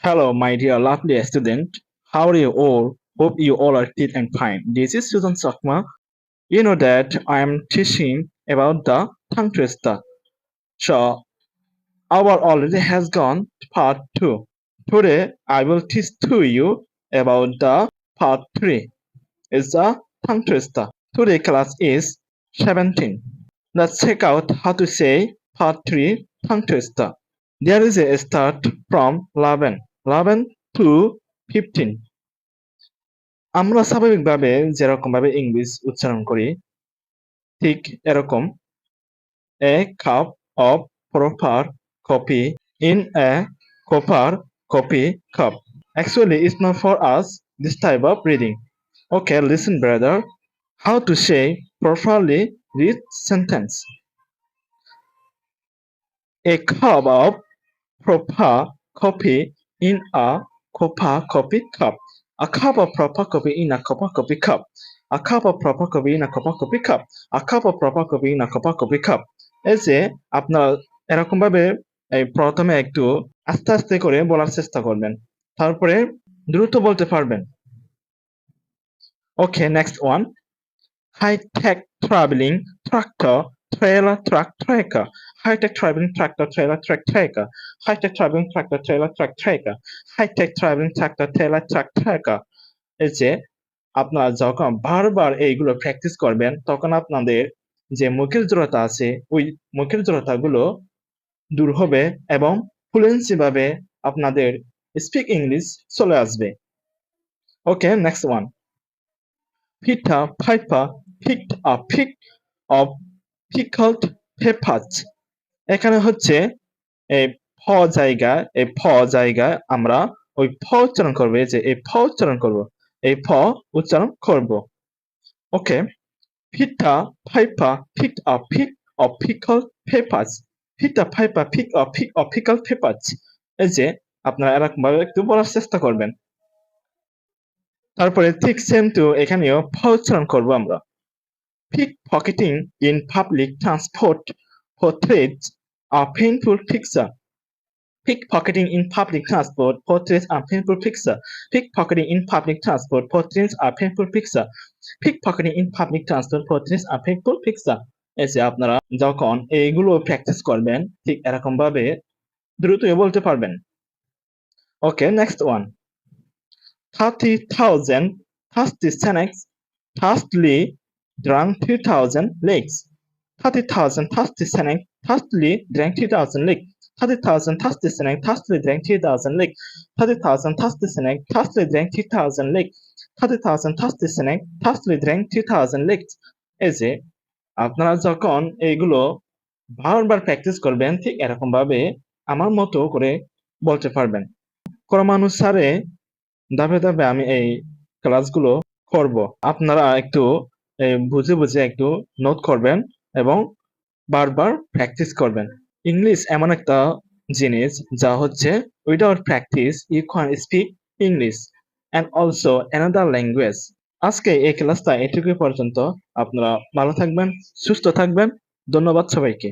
Hello, my dear lovely student. How are you all? Hope you all are fit and fine. This is Susan Sakma. You know that I am teaching about the tongue twister. So, our already has gone to part 2. Today, I will teach to you about the part 3. It's the tongue twister. Today class is 17. Let's check out how to say part 3 tongue twister. There is a start from 11 to 15. আমরা স্বাভাবিকভাবে যেরকমভাবে English উচ্চারণ করি ঠিক এরকম a cup of proper coffee in a proper coffee cup. Actually, it's not for us this type of reading. Okay, listen, brother. How to say properly this sentence? A cup of proper coffee in a proper coffee cup. A cup of proper coffee in a proper coffee cup. A cup of proper coffee in a proper coffee cup. A cup of proper coffee in a proper coffee cup. এই যে আপনারা এরকম ভাবে প্রথমে একটু আস্তে আস্তে করে বলার চেষ্টা করবেন, তারপরে দ্রুত বলতে পারবেন। Okay, next one. High-tech traveling tractor trailer truck tracker. High-tech traveling tractor trailer truck tracker. High-tech traveling tractor trailer truck tracker. High-tech traveling tractor trailer truck tracker. এই যে আপনারা যখন বারবার এইগুলো প্র্যাকটিস করবেন তখন আপনাদের যে মুখের জড়তা আছে ওই মুখের জড়তাগুলো দূর হবে এবং ফ্লুয়েন্সি ভাবে আপনাদের স্পিক ইংলিশ চলে আসবে। Okay, next one. Peter Piper picked a peck of pickled peppers. এখানে হচ্ছে এই ফ জায়গায় আমরা ওই ফ উচ্চারণ করবো, এই যে এই ফ উচ্চারণ করব, এই ফ উচ্চারণ করব। ওকে, Peter Piper picked a peck of pickled peppers. Peter Piper picked a peck of pickled peppers. এই যে আপনারা এরকম ভাবে একটু বলার চেষ্টা করবেন। তারপরে ঠিক সেম টু এখানেও ফ উচ্চারণ করব আমরা। Pickpocketing in public transport portrays a painful picture. Pickpocketing in public transport portrays a painful picture. Pickpocketing in public transport portrays a painful picture. Pickpocketing in public transport portrays a painful picture. এই যে আপনারা যখন এইগুলো practice করবেন ঠিক এরকম ভাবে দ্রুতই বলতে পারবেন। Okay, next one. 30,000 thirsty snakes thirstily drank 3,000 legs. 30,000 thirsty snakes thirstily drank 3,000 legs. 30,000 thirsty snakes thirstily drank 3,000 legs. 30,000 thirsty snakes thirstily drank 3,000 legs. 30,000 thirsty snakes thirstily drank 3,000 legs. এই যে আপনারা যখন এইগুলো বারবার প্র্যাকটিস করবেন ঠিক এরকম ভাবে আমার মতো করে বলতে পারবেন। ক্রমানুসারে ধাপে ধাপে আমি এই ক্লাসগুলো করব। আপনারা একটু বুঝে বুঝে একটু নোট করবেন এবং বারবার প্র্যাকটিস করবেন। ইংলিশ এমন একটা জিনিস যা হচ্ছে without practice you can speak English and also another language. আজকে এই ক্লাসটা এটুকুই পর্যন্ত। আপনারা ভালো থাকবেন, সুস্থ থাকবেন। ধন্যবাদ সবাইকে।